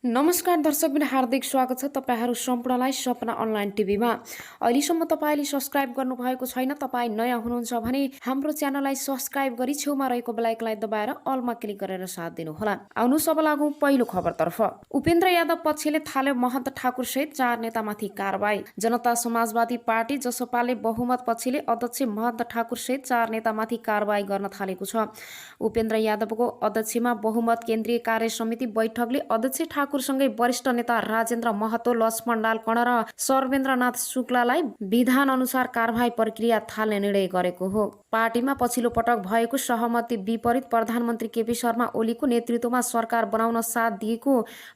नमस्कार दर्शकबिन हार्दिक स्वागत छ तपाईहरू सम्पूर्णलाई सपना अनलाइन टिभीमा। अहिलेसम्म तपाईँले सब्स्क्राइब गर्नुभएको छैन, तपाईँ नयाँ हुनुहुन्छ भने हाम्रो च्यानललाई सब्स्क्राइब गरी छेउमा रहेको बेल आइकनलाई दबाएर अलमा क्लिक गरेर साथ दिनुहोला। आउनुहोस् अब लागौँ पहिलो खबरतर्फ। उपेन्द्र यादव पक्षले थाल्यो महन्त ठाकुर सहित 4 नेतामाथि कारबाही। जनता समाजवादी पार्टी जसपाले बहुमत पक्षले अध्यक्ष महन्त ठाकुर सहित 4 नेतामाथि कारबाही गर्न थालेको छ। उपेन्द्र यादवको अध्यक्षमा बहुमत केन्द्रीय कार्य समिति बैठकले अध्यक्ष ठाकुरसँगै वरिष्ठ नेता राजेन्द्र महतो, लक्ष्मणलाल कर्ण र सर्वेन्द्रनाथ शुक्लालाई विधान अनुसार कारबाही प्रक्रिया थाल्ने निर्णय गरेको हो। पार्टीमा पछिल्लो पटक भएको सहमति विपरीत प्रधानमन्त्री केपी शर्मा ओलीको नेतृत्वमा सरकार बनाउन साथ दिएको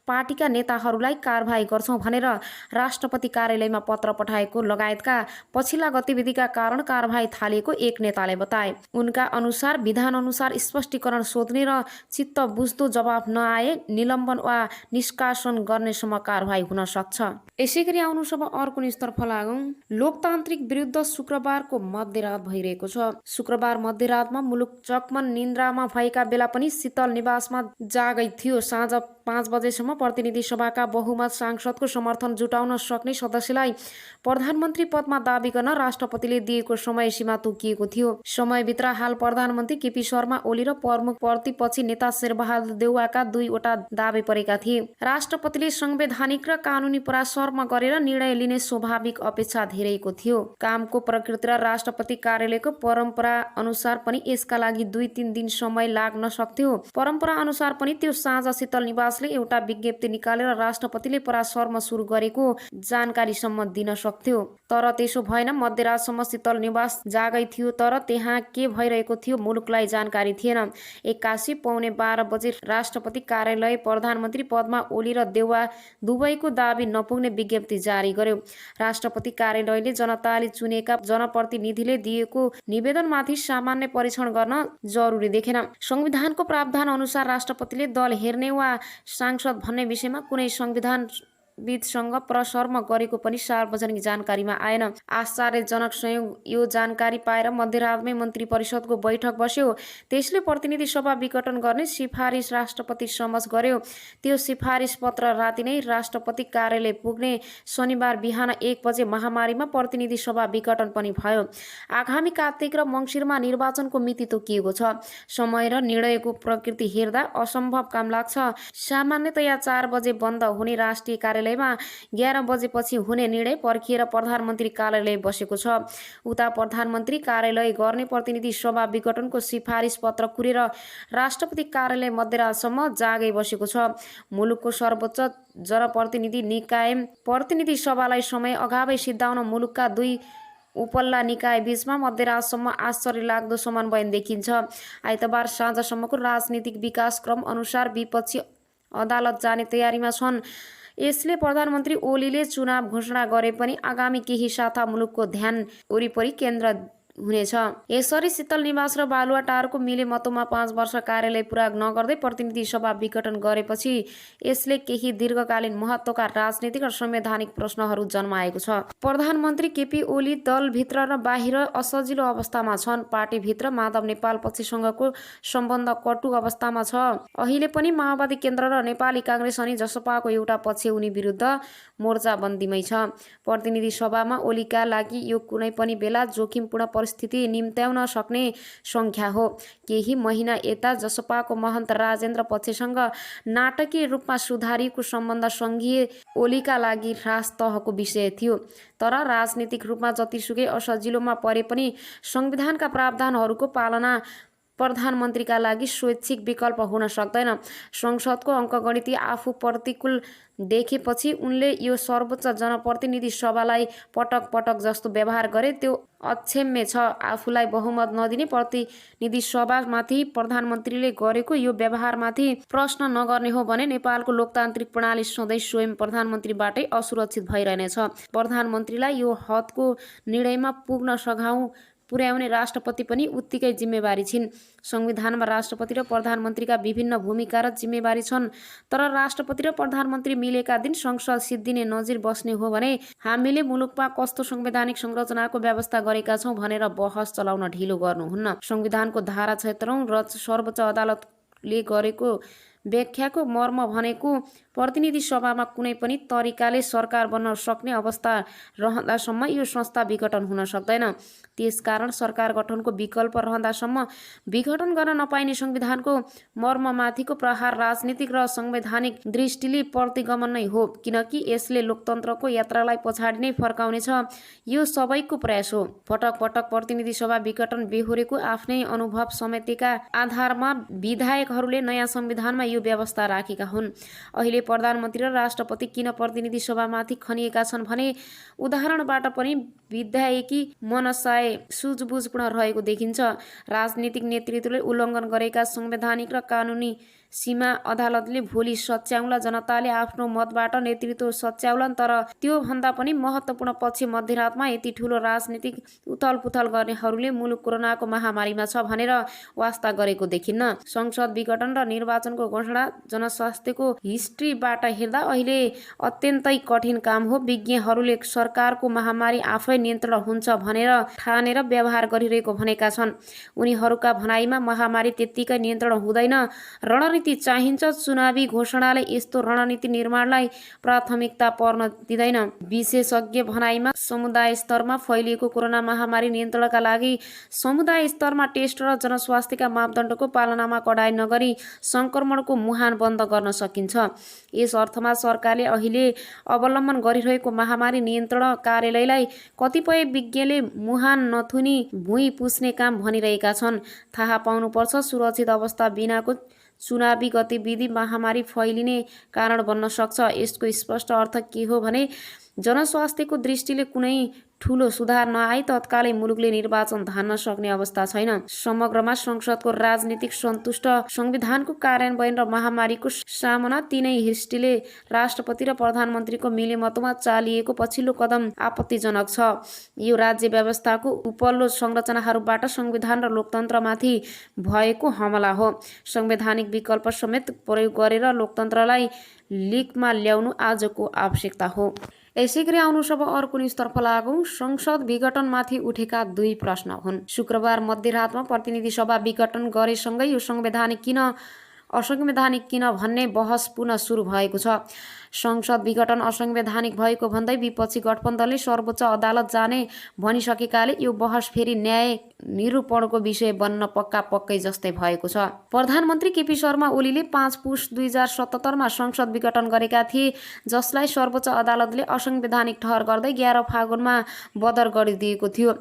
पार्टीका नेताहरूलाई कारबाही गर्छौं भनेर राष्ट्रपति कार्यालयमा पत्र पठाएको लगायतका पछिल्ला गतिविधिका कारण कारबाही थालिएको एक नेताले बताए। उनका अनुसार विधान अनुसार स्पष्टीकरण सोध्ने र चित्त बुझ्दो जवाफ नआए निलम्बन वा निष्कासन गर्नेसम्म कारबाही हुन सक्छ। यसैगरी आउनुहोस् अब अर्को न्युजतर्फ लागौं। लोकतान्त्रिक विरुद्ध शुक्रबारको मध्यरात भइरहेको छ। शुक्रबार मध्यरातमा मुलुक चकमन निन्द्रामा भएका बेला पनि शीतल निवासमा जागै थियो। साँझ 5 बजेसम्म प्रतिनिधि सभाका बहुमत सांसदको समर्थन जुटाउन सक्ने सदस्यलाई प्रधानमन्त्री पदमा दाबी गर्न राष्ट्रपतिले दिएको समय सीमा तोकिएको थियो। समयभित्र हाल प्रधानमन्त्री केपी शर्मा ओली र प्रमुख प्रतिपक्षी नेता शेरबहादुर देउवाका 2 वटा दाबी परेका थिए। राष्ट्रपतिले संवैधानिक र कानुनी परामर्श गरेर निर्णय लिने स्वाभाविक अपेक्षा धेरैको थियो। कामको प्रकृति र राष्ट्रपति कार्यालयको परम्परा अनुसार पनि यसका लागि 2-3 दिन समय लाग्न सक्थ्यो। परम्परा अनुसार पनि त्यो साँझ शीतल निवासले एउटा विज्ञप्ति निकालेर राष्ट्रपतिले परामर्श सुरु गरेको जानकारीसम्म दिन सक्थ्यो। तर त्यसो भएन। मध्यरातसम्म शीतल निवास जागै थियो, तर त्यहाँ के भइरहेको थियो मुलुकलाई जानकारी थिएन। 81 पौने 12 बजे राष्ट्रपति कार्यालय प्रधानमन्त्री पदमा ओली र देउवा दुवैको दाबी नपुग्ने विज्ञप्ति जारी गर्यो। राष्ट्रपति कार्यालयले जनताले चुनेका जनप्रतिनिधिले दिएको निवेदनमाथि सामान्य परीक्षण गर्न जरुरी देखेन। संविधानको प्रावधान अनुसार राष्ट्रपतिले दल हेर्ने वा सांसद भन्ने विषयमा कुनै संविधानविदसँग परामर्श गरेको पनि सार्वजनिक जानकारीमा आएन। आश्चर्यजनक संयोग यो जानकारी पाएर मध्यरातमै मन्त्री परिषदको बैठक बस्यो। त्यसले प्रतिनिधि सभा विघटन गर्ने सिफारिस राष्ट्रपति समक्ष गर्यो। त्यो सिफारिस पत्र राति नै राष्ट्रपति कार्यालय पुग्ने शनिबार बिहान 1 बजे महामारीमा प्रतिनिधि सभा विघटन पनि भयो। आगामी कार्तिक र मङ्सिरमा निर्वाचनको मिति तोकिएको छ। समय र निर्णयको प्रकृति हेर्दा असम्भव काम लाग्छ। सामान्यतया 4 बजे बन्द हुने राष्ट्रिय कार्यालयमा 11 बजेपछि हुने निर्णय पर्खिएर प्रधानमन्त्री कार्यालय बसेको छ। उता प्रधानमन्त्री कार्यालय गर्ने प्रतिनिधि सभा विघटनको सिफारिस पत्र कुरेर राष्ट्रपति कार्यालय मध्यरातसम्म जागै बसेको छ। मुलुकको सर्वोच्च जनप्रतिनिधि निकाय प्रतिनिधि सभालाई समय अगावै सिद्धाउन मुलुकका 2 उपल्ला निकाय बीचमा मध्यरातसम्म आश्चर्य लाग्दो समन्वय देखिन्छ। आइतबार साँझसम्मको राजनीतिक विकास क्रम अनुसार विपक्षी अदालत जाने तयारीमा छन्। यसले प्रधानमन्त्री ओलीले चुनाव घोषणा गरे पनि आगामी केही साता मुलुकको ध्यान वरिपरि केन्द्र हुनेछ। यसरी शीतल निवास र बालुवाटारको मिले मतोमा 5 वर्ष कार्यालय पुरा नगर्दै प्रतिनिधि सभा विघटन गरेपछि यसले केही दीर्घकालीन महत्त्वका राजनीतिक र संवैधानिक प्रश्नहरू जन्माएको छ। प्रधानमन्त्री केपी ओली दलभित्र र बाहिर असजिलो अवस्थामा छन्। पार्टीभित्र माधव नेपाल पक्षसँगको सम्बन्ध कटु अवस्थामा छ। अहिले पनि माओवादी केन्द्र र नेपाली काङ्ग्रेस अनि जसपाको एउटा पक्ष उनी विरुद्ध मोर्चाबन्दीमै छ। प्रतिनिधि सभामा ओलीका लागि यो कुनै पनि बेला जोखिमपूर्ण परिस्थिति निम्त्याउन सक्ने संख्या हो। केही महिना यता जसपाको महन्त राजेन्द्र पक्षसँग नाटकीय रूपमा सुधारिएको सम्बन्ध सङ्घीय ओलीका लागि रास तहको विषय थियो। तर राजनीतिक रूपमा जतिसुकै असजिलोमा परे पनि संविधानका प्रावधानहरूको पालना प्रधानमन्त्रीका लागि स्वैच्छिक विकल्प हुन सक्दैन। संसदको अङ्कगणित आफू प्रतिकूल देखेपछि उनले यो सर्वोच्च जनप्रतिनिधि सभालाई पटक पटक जस्तो व्यवहार गरे त्यो अक्षम्य छ। आफूलाई बहुमत नदिने प्रतिनिधि सभामाथि प्रधानमन्त्रीले गरेको यो व्यवहारमाथि प्रश्न नगर्ने हो भने नेपालको लोकतान्त्रिक प्रणाली सधैँ स्वयं प्रधानमन्त्रीबाटै असुरक्षित भइरहनेछ। प्रधानमन्त्रीलाई यो हदको निर्णयमा पुग्न सघाउ पुर्याउने राष्ट्रपति पनि उत्तिकै जिम्मेवारी छिन्। संविधानमा राष्ट्रपति र प्रधानमन्त्रीका विभिन्न भूमिका र जिम्मेवारी छन्। तर राष्ट्रपति र प्रधानमन्त्री मिलेका दिन संसद सिद्धिने नजिर बस्ने हो भने हामीले मुलुकमा कस्तो संवैधानिक संरचनाको व्यवस्था गरेका छौं भनेर बहस चलाउन ढिलो गर्नुहुन्न। संविधानको धारा 76 र सर्वोच्च अदालतले गरेको व्याख्याको मर्म भनेको प्रतिनिधि सभामा कुनै पनि तरिकाले सरकार बन्न सक्ने अवस्था रहँदासम्म यो संस्था विघटन हुन सक्दैन। त्यसकारण सरकार गठनको विकल्प रहँदासम्म विघटन गर्न नपाइने संविधानको मर्ममाथिको प्रहार राजनीतिक र संवैधानिक दृष्टिले प्रतिगमन नै हो, किनकि यसले लोकतन्त्रको यात्रालाई पछाडि नै फर्काउनेछ। यो सबैको प्रयास हो। पटक पटक प्रतिनिधि सभा विघटन बेहोरेको आफ्नै अनुभव समेतेका आधारमा विधायकहरूले नयाँ संविधानमा यो व्यवस्था राखेका हुन्। अहिले प्रधानमन्त्री र राष्ट्रपति किन प्रतिनिधि सभामाथि खनिएका छन् भने उदाहरणबाट पनि विधायकी मनसाय सुझबुझपूर्ण रहेको देखिन्छ। राजनीतिक नेतृत्वले उल्लङ्घन गरेका संवैधानिक र कानुनी सीमा अदालतले भोलि सच्याउला। जनताले आफ्नो मतबाट नेतृत्व सच्याउलान्, तर त्यो भन्दा पनि महत्त्वपूर्ण पक्ष मध्यरातमा यति ठुलो राजनीतिक उथलपुथल गर्नेहरूले मुलुक कोरोनाको महामारीमा छ भनेर वास्ता गरेको देखिन्न। संसद विघटन र निर्वाचनको घोषणा जनस्वास्थ्यको हिस्ट्रीबाट हेर्दा अहिले अत्यन्तै कठिन काम हो। विज्ञहरूले सरकारको महामारी आफै नियन्त्रण हुन्छ भनेर ठानेर व्यवहार गरिरहेको भनेका छन्। उनीहरूका भनाइमा महामारी त्यत्तिकै नियन्त्रण हुँदैन, रणनीति चाहिन्छ। चुनावी घोषणाले यस्तो रणनीति निर्माणलाई प्राथमिकता पर्न दिँदैन। विशेषज्ञ भनाइमा समुदाय स्तरमा फैलिएको कोरोना महामारी नियन्त्रणका लागि समुदाय स्तरमा टेस्ट र जनस्वास्थ्यका मापदण्डको पालनामा कडाइ नगरी सङ्क्रमणको मुहान बन्द गर्न सकिन्छ। यस अर्थमा सरकारले अहिले अवलम्बन गरिरहेको महामारी नियन्त्रण कार्यालयलाई कतिपय विज्ञले मुहान नथुनी भुइँ पुस्ने काम भनिरहेका छन्। थाहा पाउनुपर्छ, सुरक्षित अवस्था बिनाको चुनावी गतिविधि महामारी फैलिने कारण बन्न सक्छ। यसको स्पष्ट अर्थ के हो भने जनस्वास्थ्यको दृष्टिले कुनै ठुलो सुधार नआई तत्कालै मुलुकले निर्वाचन धान्न सक्ने अवस्था छैन। समग्रमा संसदको राजनीतिक सन्तुष्ट संविधानको कार्यान्वयन र महामारीको सामना तीनै हिस्ट्रीले राष्ट्रपति र प्रधानमन्त्रीको मिलेमतोमा चालिएको पछिल्लो कदम आपत्तिजनक छ। यो राज्य व्यवस्थाको उपल्लो संरचनाहरूबाट संविधान र लोकतन्त्रमाथि भएको हमला हो। संवैधानिक विकल्प समेत प्रयोग गरेर लोकतन्त्रलाई लिकमा ल्याउनु आजको आवश्यकता हो। यसैगरी आउनु सब अर्को न्युजतर्फ लागौं। संसद विघटनमाथि उठेका दुई प्रश्न हुन्। शुक्रबार मध्यरातमा प्रतिनिधि सभा विघटन गरेसँगै यो असंवैधानिक किन भन्ने बहस पुनः सुरु भएको छ। संसद विघटन असंवैधानिक भएको भन्दै विपक्षी गठबन्धनले सर्वोच्च अदालत जाने भनिसकेकाले यो बहस फेरि न्याय निरूपणको विषय बन्न पक्कै जस्तै भएको छ। प्रधानमन्त्री केपी शर्मा ओलीले 5 पुस 2077 मा संसद विघटन गरेका थिए, जसलाई सर्वोच्च अदालतले असंवैधानिक ठहर गर्दै 11 फागुनमा बदर गरिदिएको थियो।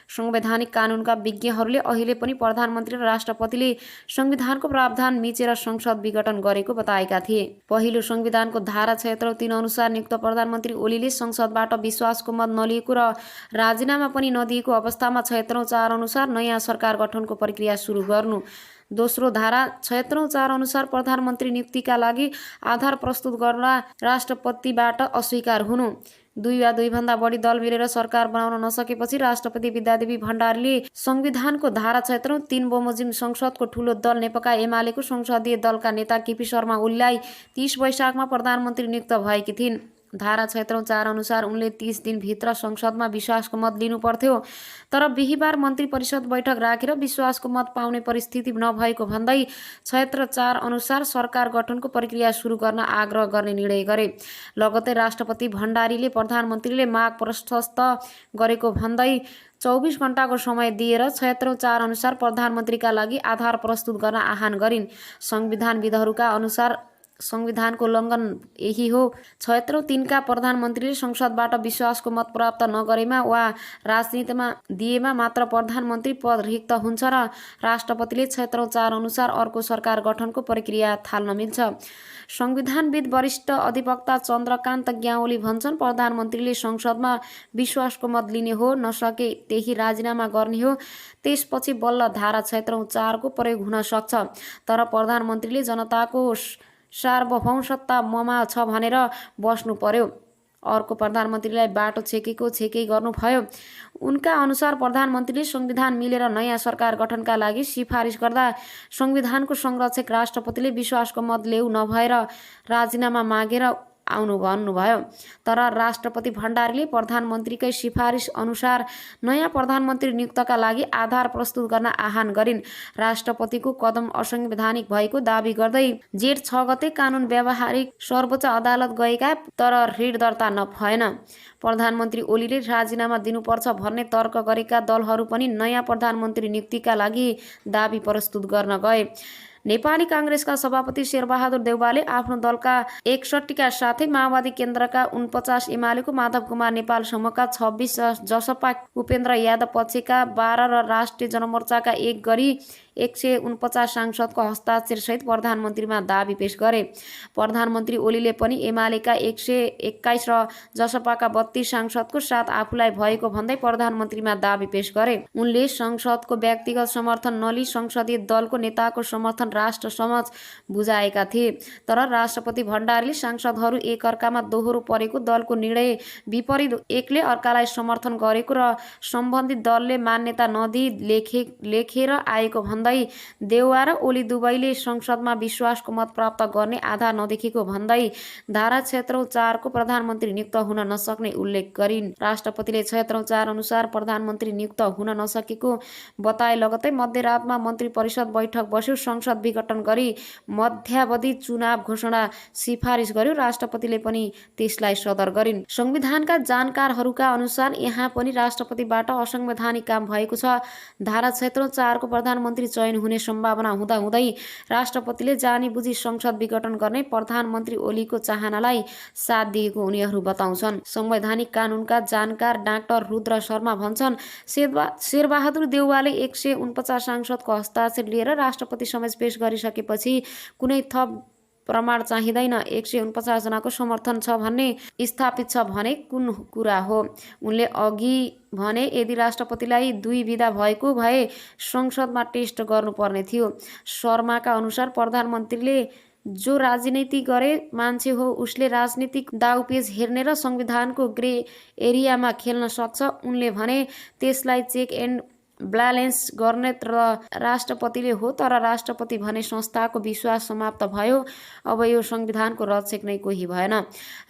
संवैधानिक कानुनका विज्ञहरूले अहिले पनि प्रधानमन्त्री र राष्ट्रपतिले संविधानको प्रावधान मिचेर संसद विघटन गरेको बताएका थिए। पहिलो संविधानको धारा 76(3) अनुसार नियुक्त प्रधानमन्त्री ओलीले संसदबाट विश्वासको मत नलिएको र राजीनामा पनि नदिएको अवस्थामा 76(4) अनुसार नयाँ सरकार गठनको प्रक्रिया सुरु गर्नु। दोस्रो धारा 76(4) अनुसार प्रधानमन्त्री नियुक्तिका लागि आधार प्रस्तुत गर्न राष्ट्रपतिबाट अस्वीकार हुनु। 2 वा 2 भन्दा बढी दल मिलेर सरकार बनाउन नसकेपछि राष्ट्रपति विद्यादेवी भण्डारीले संविधानको धारा 76(3) बमोजिम संसदको ठूलो दल नेकपा एमालेको संसदीय दलका नेता केपी शर्मा ओलीलाई 30 वैशाखमा प्रधानमन्त्री नियुक्त भएकी थिइन्। धारा 76(4) अनुसार उनले 30 दिनभित्र संसदमा विश्वासको मत लिनु पर्थ्यो, तर बिहिबार मन्त्री परिषद बैठक राखेर विश्वासको मत पाउने परिस्थिति नभएको भन्दै 76(4) अनुसार सरकार गठनको प्रक्रिया सुरु गर्न आग्रह गर्ने निर्णय गरे। लगत्तै राष्ट्रपति भण्डारीले प्रधानमन्त्रीले माग प्रशस्त गरेको भन्दै 24 घण्टाको समय दिएर 76(4) अनुसार प्रधानमन्त्रीका लागि आधार प्रस्तुत गर्न आह्वान गरिन्। संविधानविदहरूका अनुसार संविधानको उल्लङ्घन यही हो। 76(3) का प्रधानमन्त्रीले संसदबाट विश्वासको मत प्राप्त नगरेमा वा राजनीतिमा दिएमा मात्र प्रधानमन्त्री पद रिक्त हुन्छ र राष्ट्रपतिले 76(4) अनुसार अर्को सरकार गठनको प्रक्रिया थाल्न मिल्छ। संविधानविद वरिष्ठ अधिवक्ता चन्द्रकान्त ग्यावाली भन्छन्, प्रधानमन्त्रीले संसदमा विश्वासको मत लिने हो, नसके त्यही राजीनामा गर्ने हो, त्यसपछि बल्ल धारा 76(4) को प्रयोग हुन सक्छ। तर प्रधानमन्त्रीले जनताको सार्वभौम सत्ता ममा छ भनेर बस्नु पर्यो। अर्को प्रधानमन्त्रीलाई बाटो छेकै गर्नुभयो। उनका अनुसार प्रधानमन्त्रीले संविधान मिलेर नयाँ सरकार गठनका लागि सिफारिस गर्दा संविधानको संरक्षक राष्ट्रपतिले विश्वासको मत ल्याउ नभएर राजीनामा मागेर भन्नुभयो। तर राष्ट्रपति भण्डारीले प्रधानमन्त्रीकै सिफारिस अनुसार नयाँ प्रधानमन्त्री नियुक्तका लागि आधार प्रस्तुत गर्न आह्वान गरिन्। राष्ट्रपतिको कदम असंवैधानिक भएको दाबी गर्दै जेठ 6 गते कानुन व्यावहारिक सर्वोच्च अदालत गएका तर ऋण दर्ता नभएन। प्रधानमन्त्री ओलीले राजीनामा दिनुपर्छ भन्ने तर्क गरेका दलहरू पनि नयाँ प्रधानमन्त्री नियुक्तिका लागि दाबी प्रस्तुत गर्न गए। नेपाली काङ्ग्रेसका सभापति शेरबहादुर देउवाले आफ्नो दलका 61 का साथै माओवादी केन्द्रका 49, एमालेको माधव कुमार नेपाल समूहका 26, जसपा उपेन्द्र यादव पक्षका 12 र राष्ट्रिय जनमोर्चाका 1 गरी 149 सांसदको हस्ताक्षरसहित प्रधानमन्त्रीमा दाबी पेश गरे। प्रधानमन्त्री ओलीले पनि एमालेका 121 र जसपाका 32 सांसदको साथ आफूलाई भएको भन्दै प्रधानमन्त्रीमा दाबी पेश गरे। उनले संसदको व्यक्तिगत समर्थन नलिई संसदीय दलको नेताको समर्थन राष्ट्र समक्ष बुझाएका थिए। तर राष्ट्रपति भण्डारीले सांसदहरू एकअर्कामा दोहोरो परेको दलको निर्णय विपरीत एकले अर्कालाई समर्थन गरेको र सम्बन्धित दलले मान्यता नदिई लेखेर आएको भन्दै देउवा र ओली दुवैले संसदमा विश्वासको मत प्राप्त गर्ने आधार नदेखेको भन्दै धारा 76 को प्रधानमन्त्री नियुक्त हुन नसक्ने उल्लेख गरिन्। राष्ट्रपतिले 76 अनुसार प्रधानमन्त्री नियुक्त हुन नसकेको बताए। लगतै मध्यरातमा मन्त्री परिषद बैठक बस्यो, संसद विघटन गरी मध्यावधि चुनाव घोषणा सिफारिस गर्यो। राष्ट्रपतिले पनि त्यसलाई सदर गरिन्। संविधानका जानकारहरूका अनुसार यहाँ पनि राष्ट्रपतिबाट असंवैधानिक काम भएको छ। धारा 76 को प्रधानमन्त्री चयन हुने सम्भावना हुँदाहुँदै राष्ट्रपतिले जानी बुझी संसद विघटन गर्ने प्रधानमन्त्री ओलीको चाहनालाई साथ दिएको उनीहरू बताउँछन्। संवैधानिक कानुनका जानकार डाक्टर रुद्र शर्मा भन्छन्, शेरबहादुर देउवाले 149 सांसदको हस्ताक्षर लिएर राष्ट्रपति समक्ष पेश गरिसकेपछि कुनै थप प्रमाण चाहिँदैन। 149 जनाको समर्थन छ भन्ने स्थापित छ भने कुन कुरा हो। उनले अघि भने यदि राष्ट्रपतिलाई 2 विधा भएको भए संसदमा टेस्ट गर्नुपर्ने थियो। शर्माका अनुसार प्रधानमन्त्रीले जो राजनीति गरे मान्छे हो, उसले राजनीतिक दाउपेच हेर्ने र संविधानको ग्रे एरियामा खेल्न सक्छ। उनले भने त्यसलाई चेक एन्ड ब्यालेन्स गर्ने र राष्ट्रपतिले हो। तर राष्ट्रपति भने संस्थाको विश्वास समाप्त भयो। अब यो संविधानको रक्षक नै कोही भएन।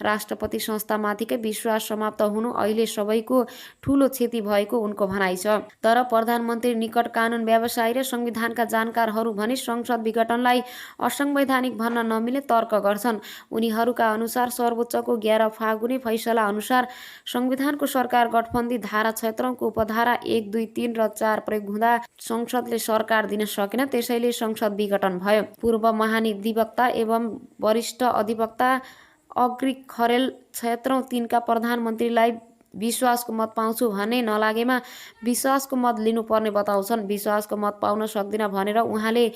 राष्ट्रपति संस्थामाथिकै विश्वास समाप्त हुनु अहिले सबैको ठूलो क्षति भएको उनको भनाइ छ। तर प्रधानमन्त्री निकट कानुन व्यवसायी र संविधानका जानकारहरू भने संसद विघटनलाई असंवैधानिक भन्न नमिल्ने तर्क गर्छन्। उनीहरूका अनुसार सर्वोच्चको 11 फागुने फैसला अनुसार संविधानको सरकार गठबन्दी धारा 76 को उपधारा 1, 2, 3 र 4 प्रयोग हुँदा संसदले सरकार दिन सकेन। त्यसैले संसद विघटन भयो। पूर्व महाधिवक्ता एवं वरिष्ठ अधिवक्ता अग्रिक खरेल 76 का प्रधानमन्त्रीलाई विश्वासको मत पाउँछु भन्ने नलागेमा विश्वासको मत लिनुपर्ने बताउँछन्। विश्वासको मत पाउन सक्दिन भनेर उहाँले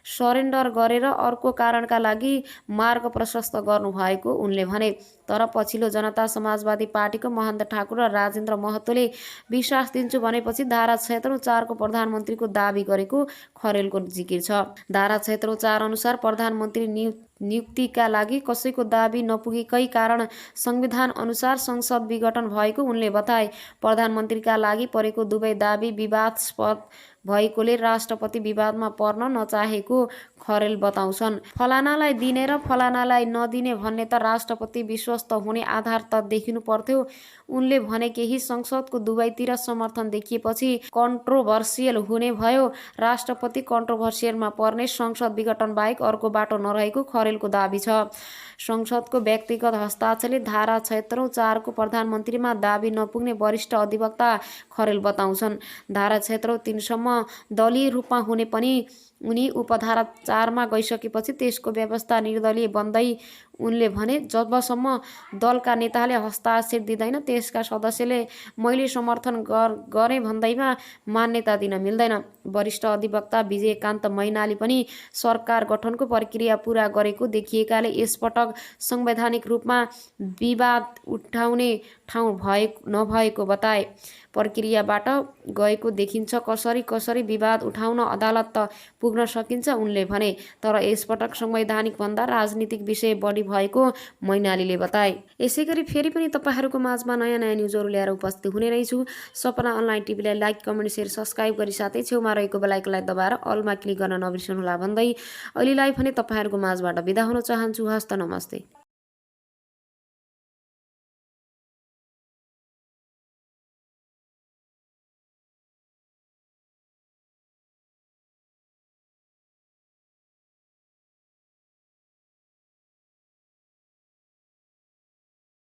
सरेन्डर गरेर अर्को कारणका लागि मार्ग प्रशस्त गर्नुभएको उनले भने। तर पछिल्लो जनता समाजवादी पार्टीको महन्त ठाकुर र राजेन्द्र महतोले विश्वास दिन्छु भनेपछि धारा 76 को प्रधानमन्त्रीको दाबी गरेको खरेलको जिकिर छ। धारा 76 अनुसार प्रधानमन्त्री नियुक्तिका लागि कसैको दाबी नपुगेकै कारण संविधान अनुसार संसद विघटन भएको उनले बताए। प्रधानमन्त्रीका लागि परेको दुवै दाबी विवादास्पद भएकोले राष्ट्रपति विवादमा पर्न नचाहेको खरेल बताउँछन्। फलानालाई दिने र फलानालाई नदिने भन्ने त राष्ट्रपति विश्वस्त हुने आधार त देखिनु पर्थ्यो। उनले भने केही संसदको दुवैतिर समर्थन देखिएपछि कन्ट्रोभर्सियल हुने भयो। राष्ट्रपति कन्ट्रोभर्सियलमा पर्ने संसद विघटन बाहेक अर्को बाटो नरहेको खरेलको दाबी छ। संसदको व्यक्तिगत हस्ताक्षरले धारा 76 को प्रधानमन्त्रीमा दाबी नपुग्ने वरिष्ठ अधिवक्ता खरेल बताउँछन्। धारा 73 सम्म दलीय रूपमा हुने पनि उनी उपधारा 4 मा गइसकेपछि त्यसको व्यवस्था निर्दलीय बन्दै उनले भने जबसम्म दलका नेताले हस्ताक्षर दिँदैन त्यसका सदस्यले मैले समर्थन गरे भन्दैमा मान्यता दिन मिल्दैन। वरिष्ठ अधिवक्ता विजयकान्त मैनाली पनि सरकार गठनको प्रक्रिया पूरा गरेको देखिएकाले यसपटक संवैधानिक रूपमा विवाद उठाउने ठाउँ नभएको बताए। प्रक्रियाबाट गएको देखिन्छ। कसरी विवाद उठाउन अदालत त पुग्न सकिन्छ उनले भने। तर यसपटक संवैधानिक भन्दा राजनीतिक विषय बढी भएको मैनालीले बताए। यसैगरी फेरि पनि तपाईहरूको माझमा नयाँ न्युजहरू ल्याएर उपस्थित हुने नै छु। सपना अनलाइन टिभीलाई लाइक, कमेन्ट, शेयर, सब्स्क्राइब गरी साथै छेउमा रहेको बेल आइकनलाई दबाएर अलमा क्लिक गर्न नबिर्सनुहोला भन्दै अहिलेलाई भने तपाईहरूको माझबाट बिदा हुन चाहन्छु। हस्त नमस्ते।